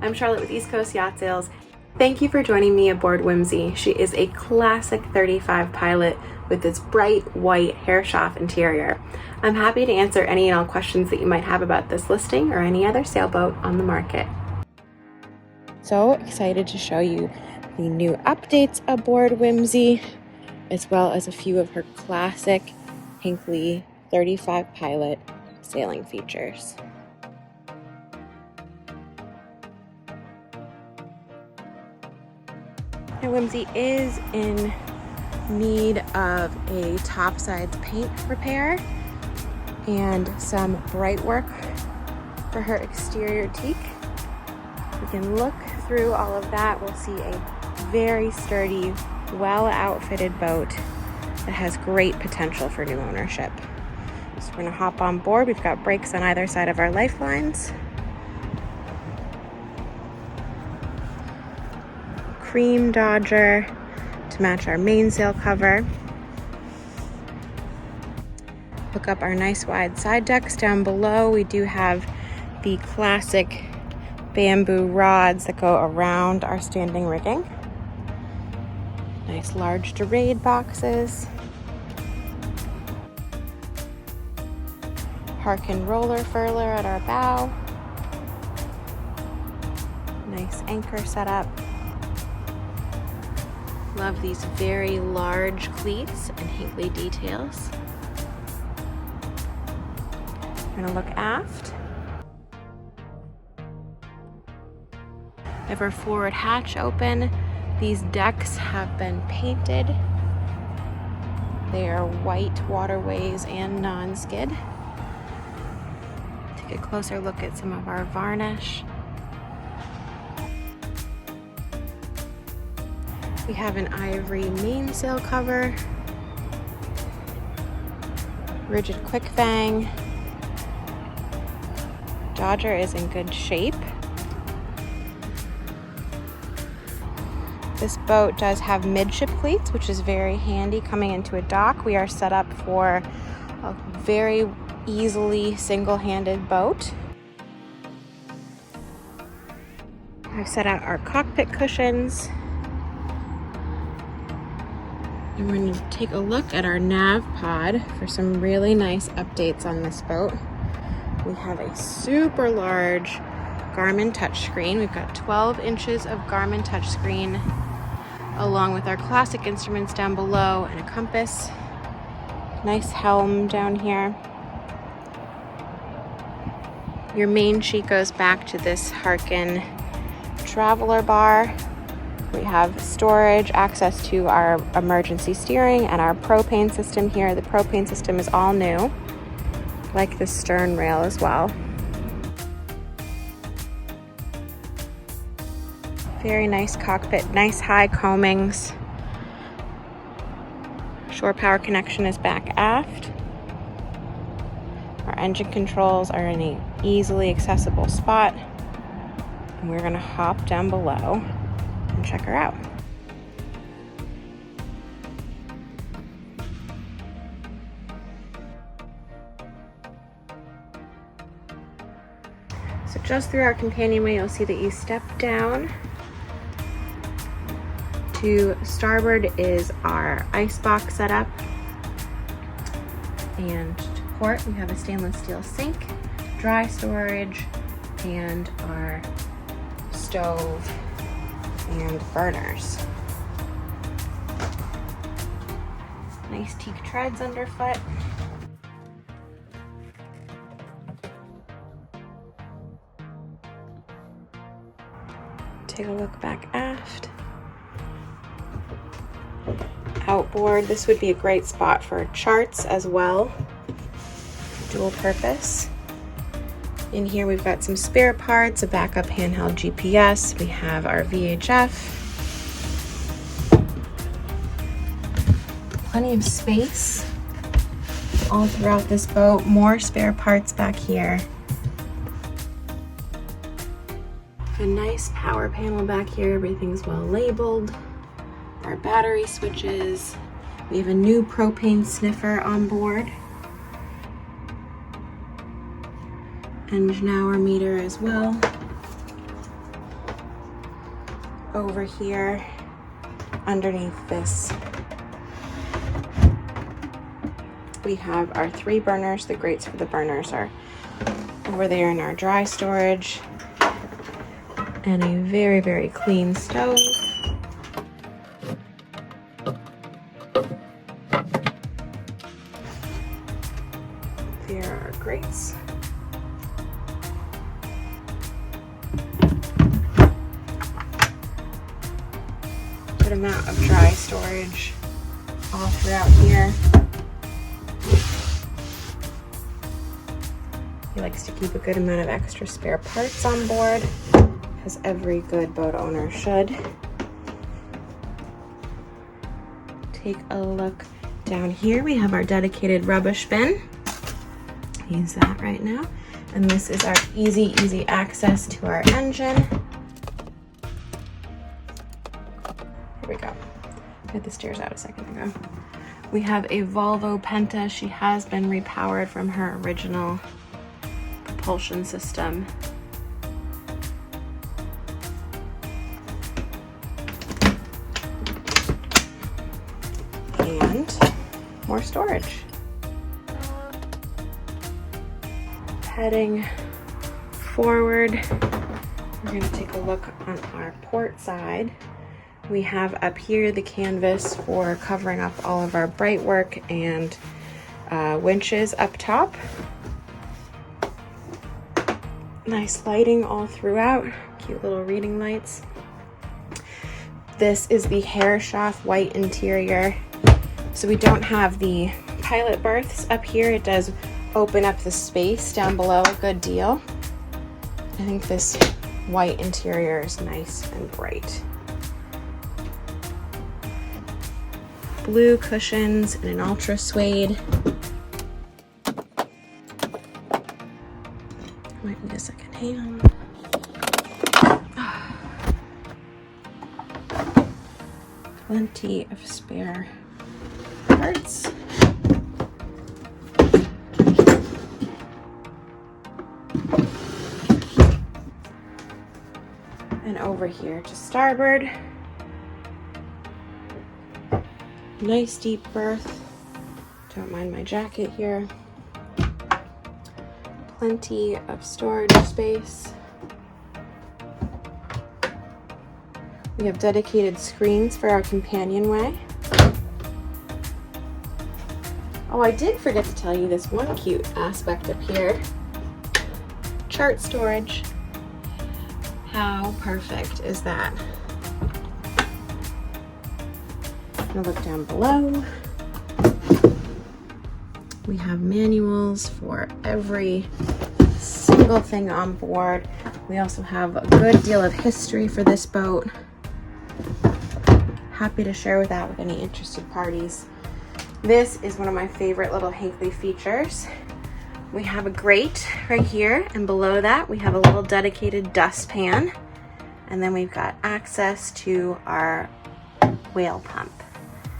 I'm Charlotte with East Coast Yacht Sales. Thank you for joining me aboard Whimsey. She is a classic 35 Pilot with its bright white Herrschaft interior. I'm happy to answer any and all questions that you might have about this listing or any other sailboat on the market. So excited to show you the new updates aboard Whimsey, as well as a few of her classic Hinckley 35 Pilot sailing features. Now, Whimsey is in need of a topsides paint repair and some bright work for her exterior teak. We can look through all of that. We'll see a very sturdy, well outfitted boat that has great potential for new ownership. So we're gonna hop on board. We've got brakes on either side of our lifelines. Cream Dodger to match our mainsail cover. Hook up our nice wide side decks. Down below we do have the classic bamboo rods that go around our standing rigging. Nice large dorade boxes. Harken roller furler at our bow. Nice anchor setup. Love these very large cleats and Hinckley details. I'm gonna look aft. We have our forward hatch open. These decks have been painted. They are white waterways and non-skid. Take a closer look at some of our varnish. We have an ivory mainsail cover, rigid quick fang. Dodger is in good shape. This boat does have midship cleats, which is very handy coming into a dock. We are set up for a very easily single-handed boat. I've set out our cockpit cushions. And we're going to take a look at our nav pod for some really nice updates on this boat. We have a super large Garmin touchscreen. We've got 12 inches of Garmin touchscreen, along with our classic instruments down below and a compass. Nice helm down here. Your main sheet goes back to this Harken traveler bar. We have storage, access to our emergency steering and our propane system here. The propane system is all new, like the stern rail as well. Very nice cockpit, nice high coamings. Shore power connection is back aft. Our engine controls are in an easily accessible spot. And we're gonna hop down below and check her out. So just through our companionway, you'll see that you step down. To starboard is our icebox setup. And to port, we have a stainless steel sink, dry storage, and our stove and burners. Nice teak treads underfoot. Take a look back aft. Outboard, this would be a great spot for charts as well. Dual purpose. In here we've got some spare parts, a backup handheld GPS. We have our VHF. Plenty of space all throughout this boat. More spare parts back here. A nice power panel back here. Everything's well labeled. Our battery switches. We have a new propane sniffer on board. Engine hour meter as well. Over here, underneath this, we have our 3 burners. The grates for the burners are over there in our dry storage. And a very, very clean stove. There are our grates. Good amount of dry storage all throughout here. He likes to keep a good amount of extra spare parts on board, as every good boat owner should. Take a look down here. We have our dedicated rubbish bin. Use that right now. And this is our easy access to our engine. Here we go. I had the stairs out a second ago. We have a Volvo Penta. She has been repowered from her original propulsion system. And more storage. Heading forward, we're going to take a look on our port side. We have up here the canvas for covering up all of our bright work and winches up top. Nice lighting all throughout, cute little reading lights. This is the Herreshoff white interior. So we don't have the pilot berths up here. It does open up the space down below a good deal. I think this white interior is nice and bright. Blue cushions and an ultra suede. Might need a second hand. Plenty of spare parts. And over here to starboard. Nice deep berth. Don't mind my jacket here. Plenty of storage space. We have dedicated screens for our companionway. Oh, I did forget to tell you this one cute aspect up here. Chart storage. How perfect is that? I'm gonna look down below. We have manuals for every single thing on board. We also have a good deal of history for this boat. Happy to share that with any interested parties. This is one of my favorite little Hinckley features. We have a grate right here, and below that we have a little dedicated dustpan. And then we've got access to our whale pump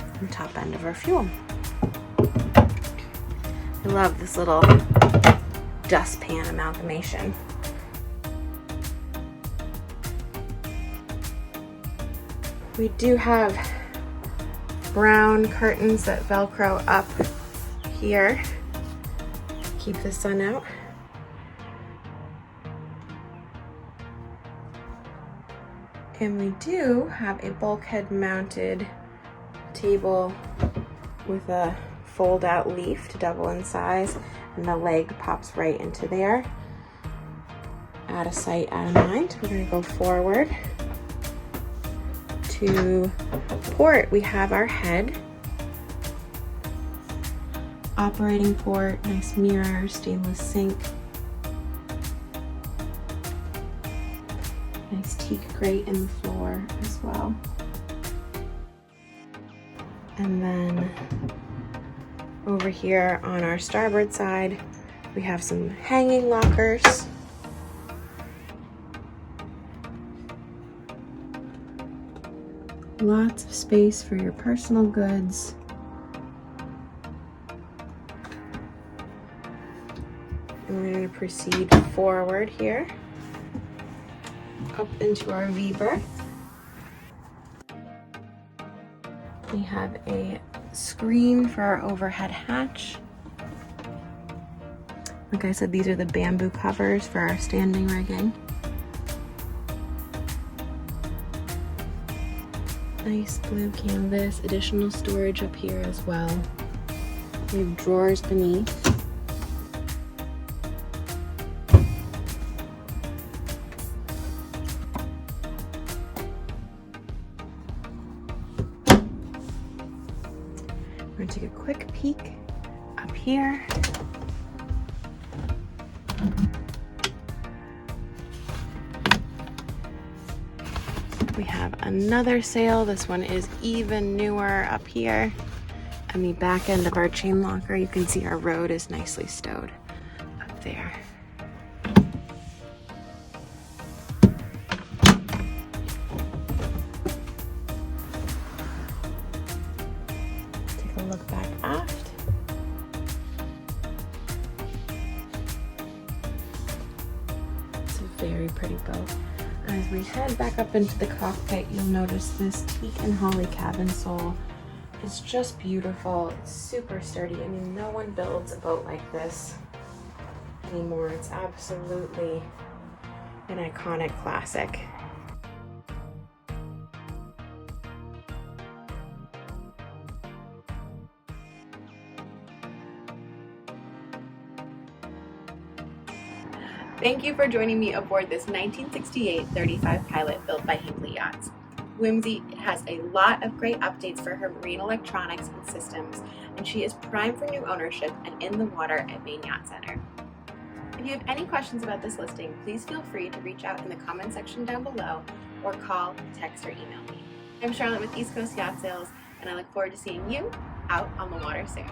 on the top end of our fuel. I love this little dustpan amalgamation. We do have brown curtains that Velcro up here. Keep the sun out. And we do have a bulkhead mounted table with a fold out leaf to double in size, and the leg pops right into there. Out of sight, out of mind. We're going to go forward to port. We have our head, operating port, nice mirror, stainless sink, nice teak grate in the floor as well. And then over here on our starboard side, we have some hanging lockers. Lots of space for your personal goods. And we're going to proceed forward here, up into our V berth. We have a screen for our overhead hatch. Like I said, these are the bamboo covers for our standing rigging. Nice blue canvas, additional storage up here as well. We have drawers beneath. We're going to take a quick peek up here. We have another sail. This one is even newer up here. On the back end of our chain locker, you can see our rode is nicely stowed up there. Take a look back aft. It's a very pretty boat. As we head back up into the cockpit, you'll notice this teak and holly cabin sole. It's just beautiful. It's super sturdy. I mean, no one builds a boat like this anymore. It's absolutely an iconic classic. Thank you for joining me aboard this 1968 35 Pilot built by Hinckley Yachts. Whimsey has a lot of great updates for her marine electronics and systems, and she is primed for new ownership and in the water at Maine Yacht Center. If you have any questions about this listing, please feel free to reach out in the comment section down below or call, text, or email me. I'm Charlotte with East Coast Yacht Sales, and I look forward to seeing you out on the water soon.